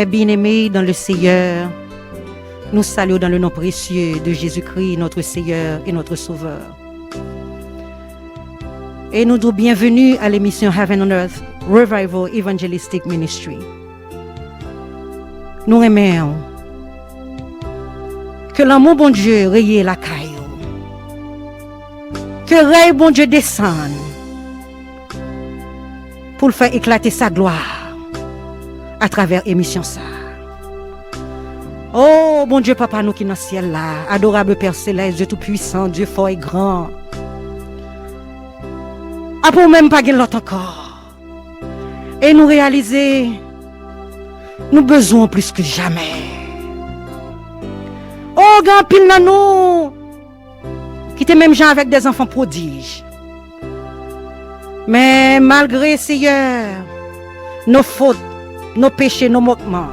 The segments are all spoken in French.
Mes bien-aimés dans le Seigneur, nous saluons dans le nom précieux de Jésus-Christ, notre Seigneur et notre Sauveur. Et nous disons bienvenue à l'émission Heaven on Earth Revival Evangelistic Ministry. Nous aimons que l'amour bon Dieu raye la caille, que raye bon Dieu descende pour faire éclater sa gloire à travers l'émission ça. Oh, bon Dieu, Papa, nous qui dans le ciel là, adorable Père Céleste, Dieu Tout-Puissant, Dieu fort et grand. Après même pas gagner l'autre encore. Et nous réaliser, nous besoin plus que jamais. Oh, grand pile dans nous, qui était même gens avec des enfants prodiges. Mais malgré, Seigneur, nos fautes, nos péchés, nos moquements,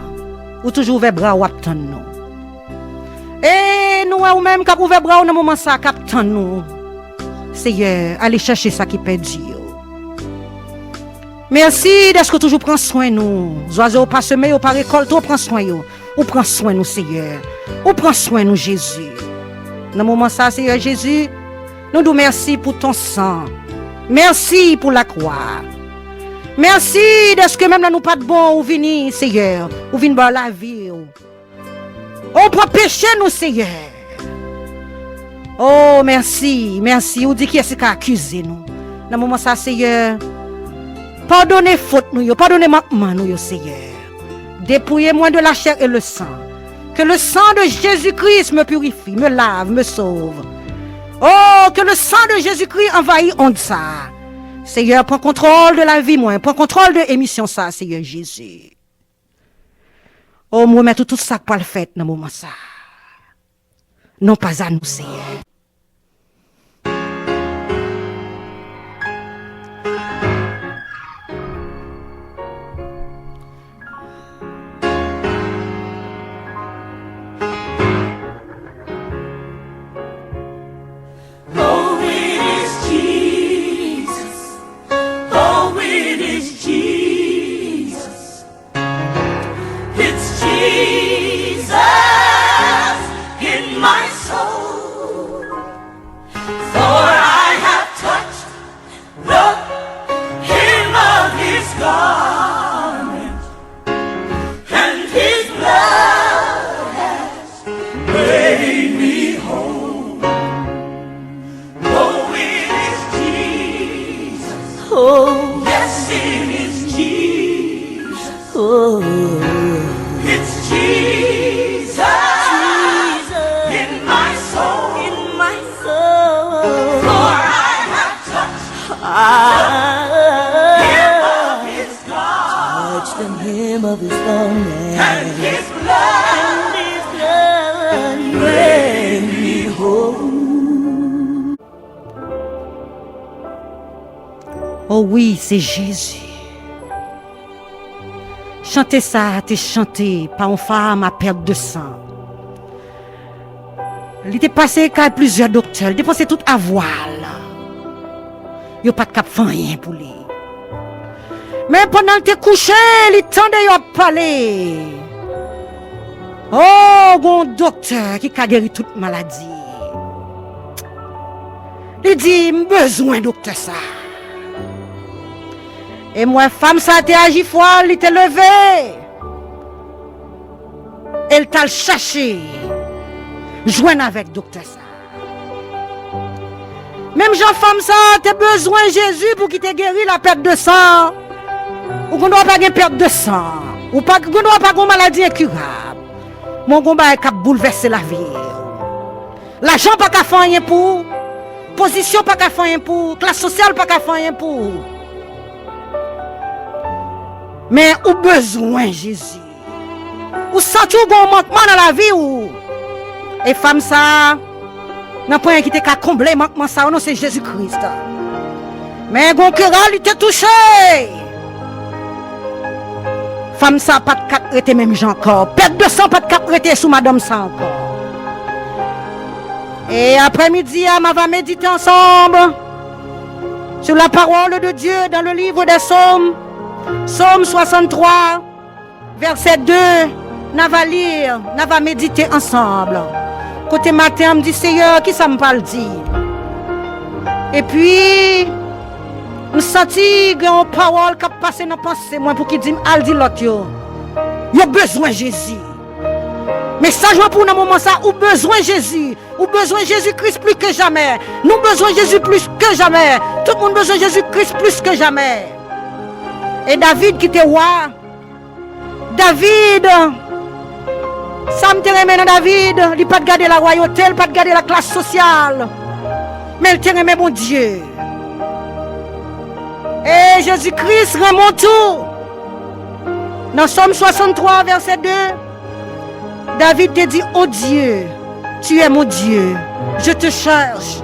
ou toujours ouvert bras ou attend nous. Et nous ou même cap ouvert bras dans moment ça cap attend nous. Seigneur, allez chercher ça qui perdu. Merci d'être que toujours prend soin nous. Oiseaux pas semer ou pas récolte, ou prend soin yo. Ou prend soin nous Seigneur. Ou prend soin nous Jésus. Dans moment ça Seigneur Jésus, nous nous merci pour ton sang. Merci pour la croix. Merci de ce que même là nous pas de bon ou vini Seigneur, ou vini par la vie. Oh pour pécher nous Seigneur. Oh merci, merci. Ou dit qui est-ce qui a accusé nous. Dans moment ça Seigneur, pardonnez faute nous, pardonnez manquement nous Seigneur. Dépouillez-moi de la chair et le sang. Que le sang de Jésus-Christ me purifie, me lave, me sauve. Oh que le sang de Jésus-Christ envahit on ça. Seigneur, prends contrôle de la vie, moi. Prends contrôle de l'émission, ça, Seigneur Jésus. Oh, moi, mettre tout ça pour le fait dans le moment, ça. Non pas à nous, Seigneur. Oh oui, c'est Jésus. Chanter ça, t'es chanté par une femme à perte de sang. Il était passé qu'à plusieurs docteurs, il était passé tout à voile. Il n'y a pas de cap rien pour lui. Mais pendant que t'es couché, il tendait à parler. Oh, bon docteur qui a guéri toute maladie. Il dit, besoin docteur ça. Et moi, femme, ça t'a agi fort, il t'a levé. Elle t'a cherché. Joindre avec docteur ça. Même jean-femme ça, t'as besoin de Jésus pour qu'il te guéri la perte de sang. Ou qu'on doit pas une perte de sang. Ou pas qu'on doit pas une maladie incurable. Mon combat est capable de bouleverser la vie. L'argent pas qu'à faire rien pour. Position pas qu'à faire rien pour. Classe sociale pas qu'à faire rien pour. Mais ou besoin Jésus. Ou senti ou bon manquement dans la vie ou. Et femme ça, n'a pas qui te ka combler manquement ça, non c'est Jésus-Christ. Mais gon cœur il te touché. Femme ça pas de quatre rete même gens encore. Perte de sang pas de quatre rete sous madame ça encore. Et après-midi, on va méditer ensemble sur la parole de Dieu dans le livre des Psaumes. Psaume 63, verset 2, nous va lire, nous va méditer ensemble. Côté matin, me dit Seigneur, qui ça me parle dit? Et puis, je senti une parole qui a passé dans la pensée, moi, pour qu'il dise, al dit l'autre, il y a besoin de Jésus. Message pour nous, moment ça, ou besoin de Jésus, ou besoin de Jésus-Christ plus que jamais. Nous besoin de Jésus plus que jamais. Tout le monde besoin de Jésus-Christ plus que jamais. Et David qui était roi, David, ça me remet dans David, il n'a pas gardé la royauté, il n'a pas gardé la classe sociale, mais il te remet mon Dieu. Et Jésus-Christ remonte tout. Dans Somme 63, verset 2, David te dit, oh Dieu, tu es mon Dieu, je te cherche.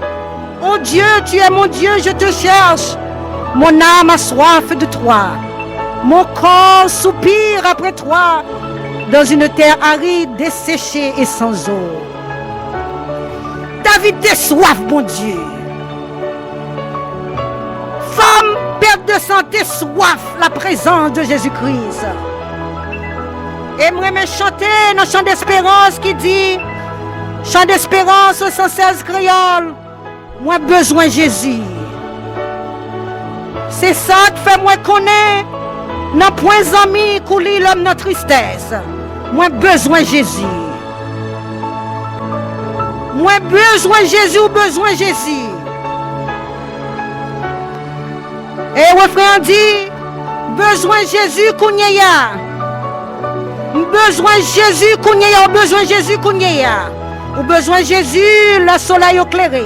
Oh Dieu, tu es mon Dieu, je te cherche. Mon âme a soif de toi. Mon corps soupire après toi dans une terre aride, desséchée et sans eau. David te soif, mon Dieu. Femme, perte de santé, soif la présence de Jésus-Christ. Et moi, me chanter dans chant d'espérance qui dit, chant d'espérance au 116 créole, moi besoin de Jésus. C'est ça qui fait moi connaître, dans point ami, couler l'homme dans tristesse. Moi besoin de Jésus. Moi besoin de Jésus ou besoin de Jésus. Et mon frère dit, besoin de Jésus kounyaya. Besoin de Jésus kounyaya, besoin de Jésus kounyaya. Ou besoin de Jésus, le soleil éclairé.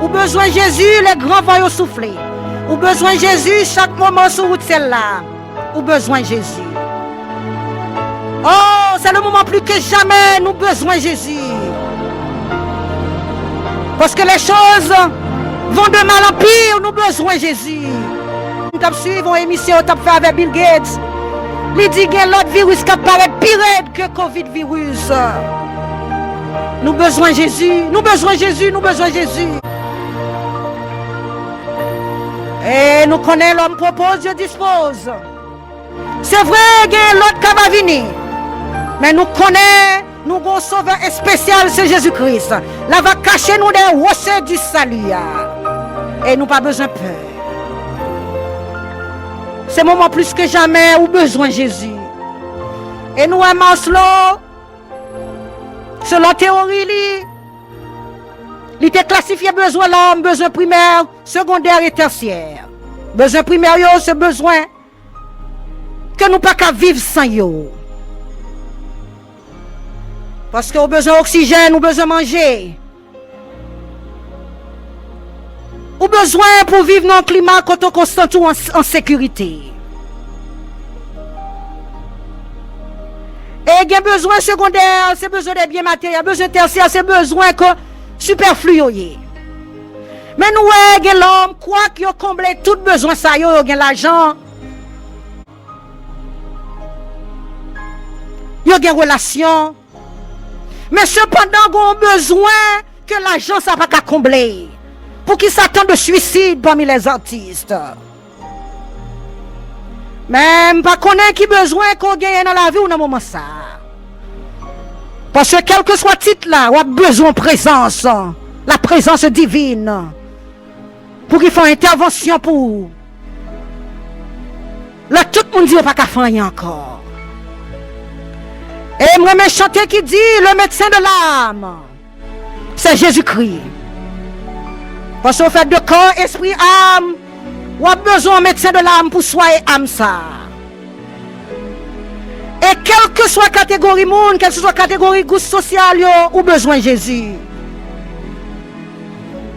Ou besoin de Jésus, les grands vents soufflés. Ou besoin de Jésus, chaque moment sur route celle-là. Ou besoin de Jésus. Oh, c'est le moment plus que jamais, nous besoin de Jésus. Parce que les choses vont de mal en pire, nous besoin de Jésus. Nous avons suivi une émission fait avec Bill Gates. Il dit qu'il y a l'autre virus qui apparaît pire que le Covid-virus. Nous besoin de Jésus, nous besoin de Jésus, nous besoin de Jésus. Et nous connaissons l'homme propose, Dieu dispose. C'est vrai qu'il y a l'autre qui va venir. Mais nous connaissons, nous avons un sauveur spécial, c'est Jésus-Christ. Là va cacher nous des rochers du salut. Et nous pas besoin de peur. C'est un moment plus que jamais où besoin de Jésus. Et nous aimons cela. Selon la théorie, il était classifié besoin l'homme, besoin primaire, secondaire et tertiaire. Besoin primaire, c'est besoin que nous pas qu'à vivre sans yo. Parce que nous besoin d'oxygène, nous besoin de manger. Nous besoin pour vivre dans un climat constant ou en sécurité. Et il y a besoin secondaire, c'est besoin des biens matériels, besoin tertiaire, c'est besoin que superflu. Mais nous, l'homme, quoi qu'il a comblé tout besoin, ça y a l'argent. Il y a des relations. Mais cependant, on a besoin que l'argent, ça va pas combler. Pour qu'ils s'attendent de suicide parmi les artistes. Même pas connaître qui besoin qu'on gagne dans la vie ou dans le moment ça. Parce que quel que soit le titre là, on a besoin de présence. La présence divine. Pour qu'ils fassent intervention pour. Là, tout le monde dit qu'on n'a pas qu'à faire encore. Et moi, je chanter qui dit le médecin de l'âme. C'est Jésus-Christ. Parce qu'au fait de corps, esprit, âme, on a besoin d'un médecin de l'âme pour soigner l'âme ça. Et quelle que soit la catégorie monde, quelle que soit la catégorie goût social, on a besoin de Jésus.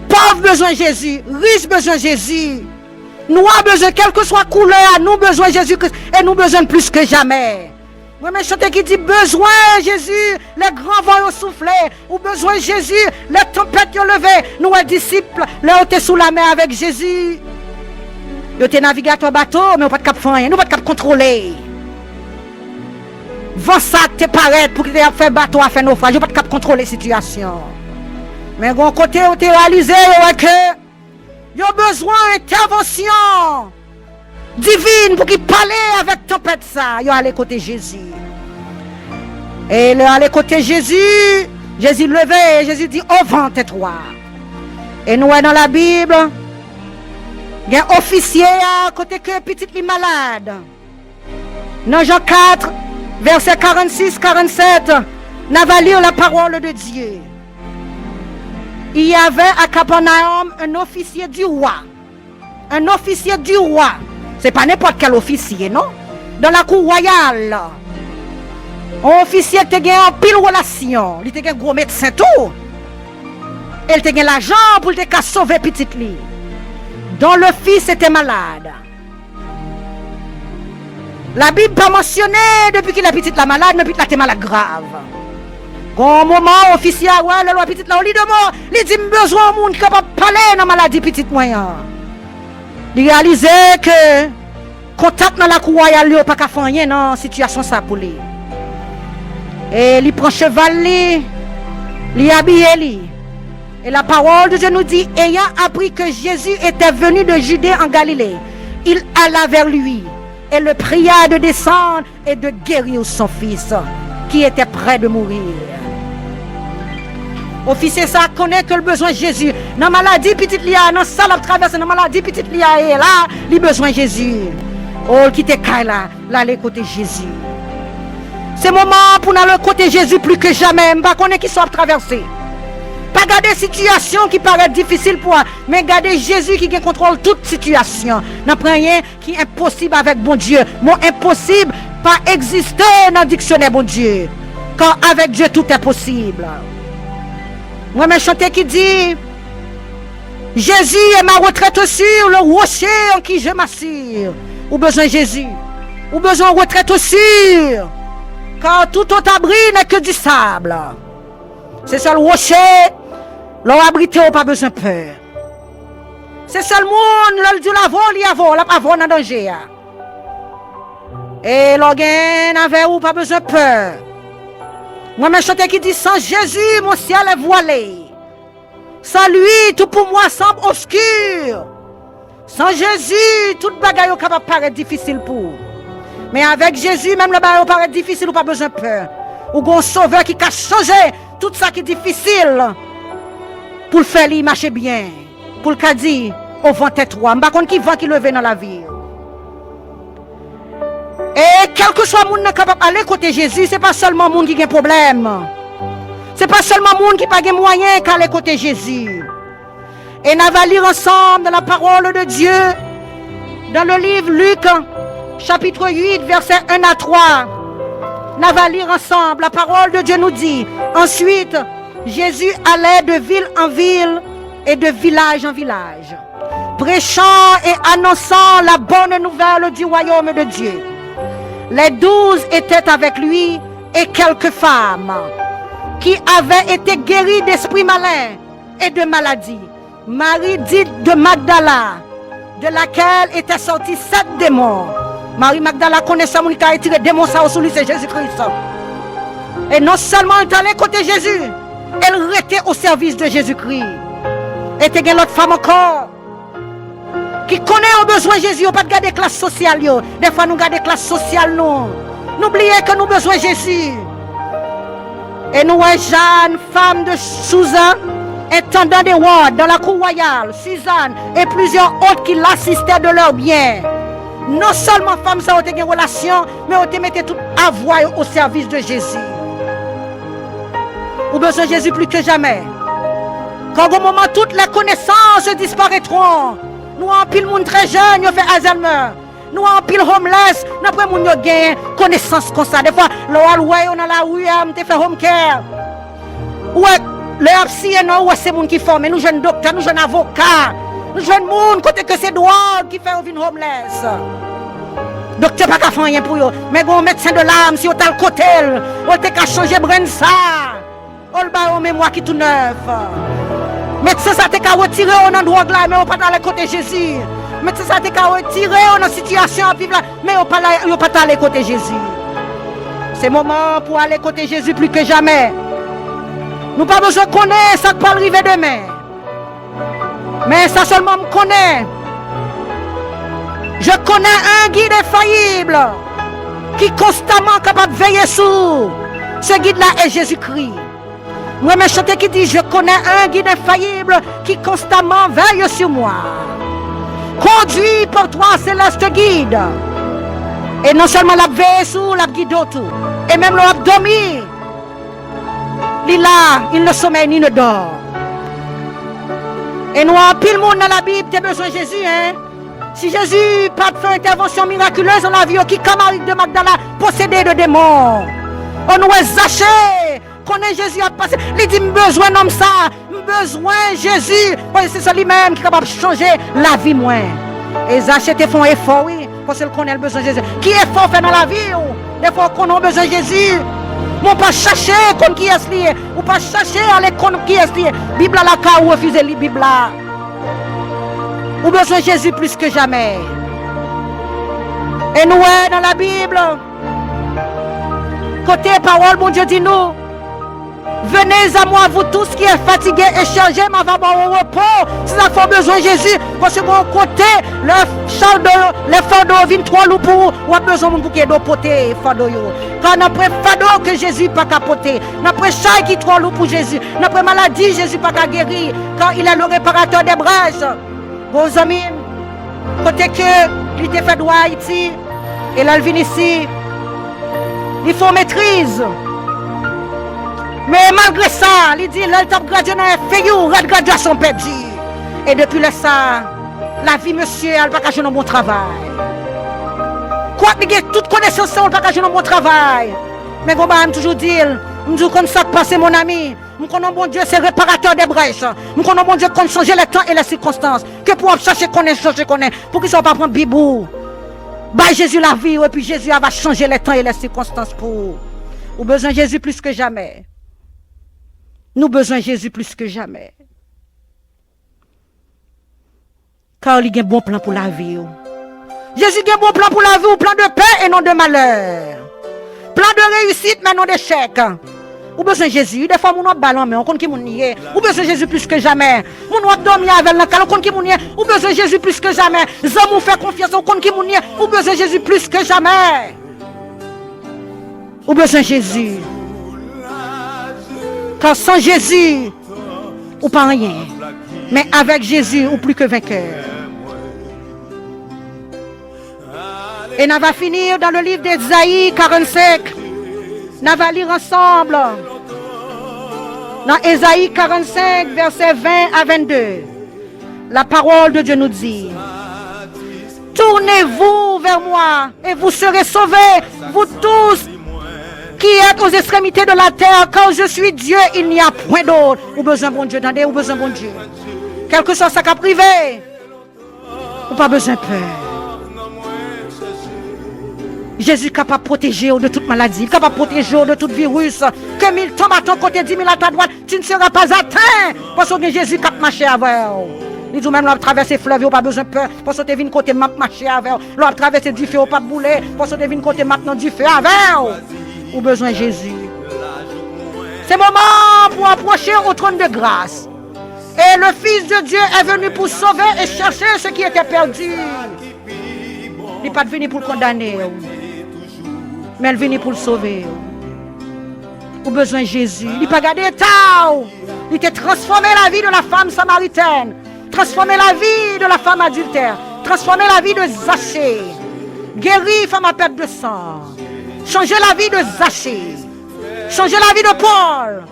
Pauvre besoin de Jésus, riche besoin de Jésus. Nous avons besoin, quelle que soit la couleur, nous avons besoin de Jésus-Christ et nous avons besoin plus que jamais. Moi, je chante qui dit besoin de Jésus, les grands vents ont soufflé, ou besoin de Jésus, les tempêtes ont levé. Nous, les disciples, les étaient sous la mer avec Jésus. Ils étaient navigateurs bateau, mais on pas de cap faire rien, nous pas de cap contrôler. Vent ça te paraît pour que tu aies fait bateau à faire naufrage, on pas de cap contrôler la situation. Mais d'un côté, on t'a réalisé que il y a besoin d'intervention divine pour qu'il parle avec tempête ça. Il y a allé côté Jésus. Et il est allé côté Jésus. Jésus levé, Jésus dit, oh vent tais-toi. Et nous dans la Bible, il y a un officier à côté que petite li malade. Dans Jean 4, verset 46-47, nous allons lire la parole de Dieu. Il y avait à Capernaum un officier du roi. Un officier du roi. Ce n'est pas n'importe quel officier, non? Dans la cour royale. Un officier qui a en pile relation. Il a un gros médecin tout. Il a l'argent pour sauver petite li. Dont le fils était malade. La Bible pas mentionné depuis qu'il a petite la malade, mais petite la était malade grave. Au moment officiel, ouais, le petite là, on lui demande, il dit besoin de monde qui capable parler dans la maladie petite moyen. Il réalise que contact dans la cour royale, il pas qu'à faire rien dans situation ça pour lui. Et il prend cheval, il habille lui. Et la parole de Dieu nous dit, ayant appris que Jésus était venu de Judée en Galilée, il alla vers lui et le pria de descendre et de guérir son fils qui était près de mourir. Officier ça connaît que le besoin de Jésus. Dans la maladie petite lia, dans salle à traverser, dans la maladie petite lia et là, il besoin de Jésus. Oh, qui te caille là, aller côté Jésus. C'est moment pour aller côté Jésus plus que jamais. Pas qu'on est qui soit traversé. Pas garder situation qui paraît difficile pour moi, mais garder Jésus qui contrôle toute situation. N'a pas rien qui est impossible avec bon Dieu. Mon impossible pas exister dans le dictionnaire bon Dieu. Car avec Dieu tout est possible. Moi, je chanter qui dit Jésus est ma retraite sur le rocher en qui je m'assure. Ou besoin de Jésus. Ou besoin de retraite sûre. Car tout autre abri n'est que du sable. C'est seul rocher, l'on abrité, on pas besoin de peur. C'est seul monde, l'on dit la vol, il y a vol, la pas vol dans danger. Et l'on gagne avec ou pas besoin de peur. Moi, je chante qui dit sans Jésus, mon ciel est voilé. Sans lui, tout pour moi semble obscur. Sans Jésus, toute bagaille est capable de paraître difficile pour. Mais avec Jésus, même le bagaille paraît difficile, ou pas besoin de peur. Ou un sauveur qui a changé tout ça qui est difficile pour le faire marcher bien. Pour le dire, au vent tais-toi. Je ne sais pas qui vent qui levé dans la vie. Et quel que soit le monde capable d'aller côté Jésus, ce n'est pas seulement le monde qui a un problème. Ce n'est pas seulement le monde qui n'a pas de moyens qu'aller côté Jésus. Et nous allons lire ensemble dans la parole de Dieu, dans le livre Luc, chapitre 8, versets 1 à 3. Nous allons lire ensemble, la parole de Dieu nous dit. Ensuite, Jésus allait de ville en ville et de village en village, prêchant et annonçant la bonne nouvelle du royaume de Dieu. Les 12 étaient avec lui et quelques femmes qui avaient été guéries d'esprits malins et de maladies. Marie dite de Magdala, de laquelle étaient sortis 7 démons. Marie Magdala connaissait mon qui a tiré démons sur lui, c'est Jésus-Christ. Et non seulement elle est allée côté Jésus, elle était au service de Jésus-Christ. Et il y a l'autre femme encore qui connaît au besoin de Jésus, on pas de garder classe sociale. Des fois nous gardons classe sociale, non. N'oubliez que nous avons besoin de Jésus. Et nous, Jeanne, femme de Suzanne, intendant des rois dans la cour royale, Suzanne et plusieurs autres qui l'assistaient de leurs biens. Non seulement femmes ça ont été en relation, mais ont été mis tout à voir au service de Jésus. Nous avons besoin de Jésus plus que jamais. Quand au moment toutes les connaissances disparaîtront, nous en pile monde très jeune, nous fait Alzheimer. Nous en pile homeless, nous après moun yo gagne connaissance comme ça. Des fois, le ouais on a la rue, on te fait home care. Ouais, le psy non, ouais c'est moun qui forme, nous jeunes docteurs, nous jeunes avocats, nous jeunes moun côté que c'est droit qui fait une homeless. Docteur pas qu'à faire rien pour eux, mais un médecin de l'âme si on t'a le côté, on t'a qu'à changer brain ça. On le bat au mémoire qui tout neuf. Médecin ça t'a qu'à retirer on en drogue là, mais on pas dans le côté Jésus. Médecin ça t'a qu'à retirer on en situation à vivre là, mais on pas dans le côté Jésus. C'est moment pour aller côté Jésus plus que jamais. Nous pas besoin de connaître ça qui peut arriver demain. Mais ça seulement me connaît. Je connais un guide infaillible qui est constamment capable de veiller sur, Ce guide-là est Jésus-Christ. Moi, mes chanter qui dit, je connais un guide infaillible qui constamment veille sur moi. Conduit pour toi, céleste guide. Et non seulement la veille sur, la guide tout. Et même l'abdomen. Il ne sommeille ni ne dort. Et nous, pile monde dans la Bible, tu as besoin de Jésus, hein? Si Jésus pas fait intervention miraculeuse dans la vie, qui comme Marie de Magdala possédé de démons. On nous est zaché. Qu'on est Jésus a passé. Il dit, besoin d'homme ça. Besoin Jésus. C'est ça lui-même qui est capable de changer la vie moins. Et Zaché te font effort, oui. Parce qu'on connaît le besoin de Jésus. Qui est fort fait dans la vie? Des fois qu'on a besoin de Jésus. On pas chercher contre qui est lié. On pas chercher à aller contre qui est lié. Bible à la cas ou refuser la Bible là. On a besoin de Jésus plus que jamais. Et nous, dans la Bible, côté parole, bon Dieu dit nous, venez à moi, vous tous qui êtes fatigués et chargés, mais va au repos. Si vous avez besoin de Jésus, parce que mon côté, les fardeaux viennent trop lourds pour vous. Vous avez besoin de bouquet d'eau potée, fardeau. Quand après fardeau que Jésus pas capoter, après chai qui est trop lourd pour Jésus, après maladie, Jésus pas guérir. Quand il est le réparateur des brèches. Vos amis, côté que il était fait droit Haïti, et là il vient ici, il faut maîtrise. Mais malgré ça, il dit, là il t'a gradué dans un fayou, la graduation perdue. Et depuis là ça, la vie monsieur, elle va cacher dans mon travail. Quoi qu'il y ait toute connaissance, elle va cacher dans mon travail. Mais bon, je toujours dire, je dis comme ça passe mon ami. Je connais bon Dieu, c'est réparateur des brèches. Je connais bon Dieu, qu'on change le temps et les circonstances. Que pour chercher qu'on est, pour qu'ils ne soient pas prendre bibou. Bah Jésus la vie, et puis Jésus va changer le temps et les circonstances pour. Nous besoin de Jésus plus que jamais. Nous besoin de Jésus plus que jamais. Car il y a un bon plan pour la vie. Jésus a un bon plan pour la vie, un plan de paix et non de malheur. Plan de réussite mais non d'échec. Ou besoin de Jésus, des fois mon autre ballon mais on compte qui mon nier. Ou besoin de Jésus plus que jamais. Mon autre dormir avec la calme, on compte qui mon nier. Ou besoin de Jésus plus que jamais. Zam ou fait confiance, on compte qui mon nier. Ou besoin de Jésus plus que jamais. Ou besoin de Jésus. Car sans Jésus, ou pas rien. Mais avec Jésus, ou plus que vainqueur. Et on va finir dans le livre d'Ésaïe 45. On va lire ensemble. Dans Ésaïe 45, versets 20 à 22. La parole de Dieu nous dit: tournez-vous vers moi et vous serez sauvés, vous tous qui êtes aux extrémités de la terre, car je suis Dieu, il n'y a point d'autre. Ou besoin bon Dieu, attendez, ou besoin bon Dieu. Quel que soit sa cas privé, ou pas besoin de peur. Jésus est capable de protéger de toute maladie, capable de protéger de tout virus. Que 1000 tombent à ton côté, 10 000 à ta droite, tu ne seras pas atteint. Parce que Jésus capable de marcher avec. Il dit même, l'on traverser le fleuve, il n'y a pas besoin de peur. Parce que tu viens côté map marcher avec. L'on traverser du feu, il n'y a pas de bouler. Parce que tu viens côté maintenant du feu avec. Ou besoin de Jésus. C'est le moment pour approcher au trône de grâce. Et le Fils de Dieu est venu pour sauver et chercher ce qui était perdu. Il n'est pas venu pour le condamner, mais il est venu pour le sauver. Ou besoin de Jésus. Il n'a pas gardé l'état. Il a transformé la vie de la femme samaritaine. Transformé la vie de la femme adultère. Transformé la vie de Zaché. Guéri femme à perte de sang. Changer la vie de Zaché. Changer la vie de Paul.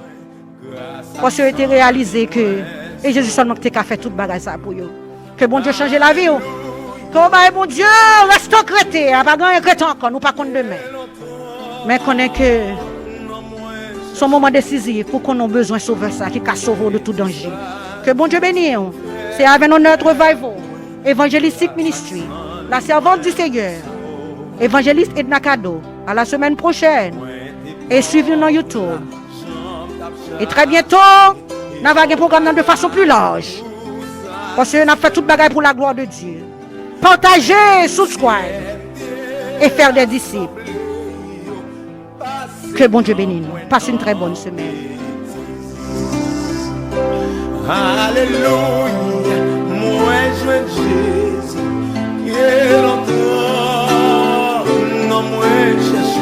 Parce qu'il a été réalisé que et Jésus seulement qui a fait toute bagage ça pour eux. Que bon Dieu change la vie. Que bon Dieu reste chrétien. Il n'y a pas de chrétien encore. Nous ne pas contre demain. Mais connaît que son moment décisif pour qu'on ait besoin de sauver ça, qui a sauvé de tout danger. Que bon Dieu bénisse. C'est avec notre revival. Évangélistique Ministry. La servante du Seigneur. Évangéliste Edna Kado. À la semaine prochaine. Et suivez-nous sur YouTube. Et très bientôt, nous avons un programme de façon plus large. Parce que nous avons fait toute bagaille pour la gloire de Dieu. Partagez, subscribe et faire des disciples. Que bon Dieu bénisse nous. Passez une très bonne semaine. Alléluia, moi je Jésus, qui est l'entend, non moi chercher.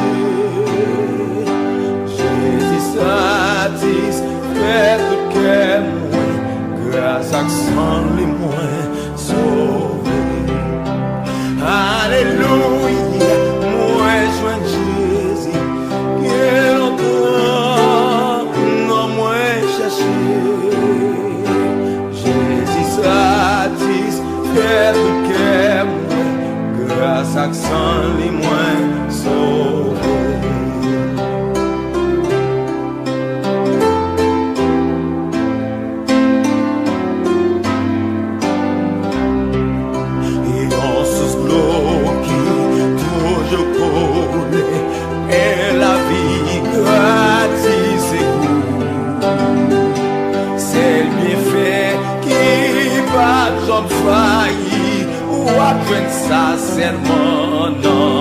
grâce à sang les moins sauvés. Alléluia, moi joint Jésus, que longtemps non moi cherché. Jésus satisfait le cœur, grâce à sang les moins sauvés. Et la vie gratis et c'est le bienfait qui va jamais faillir ou à peine ça serment non.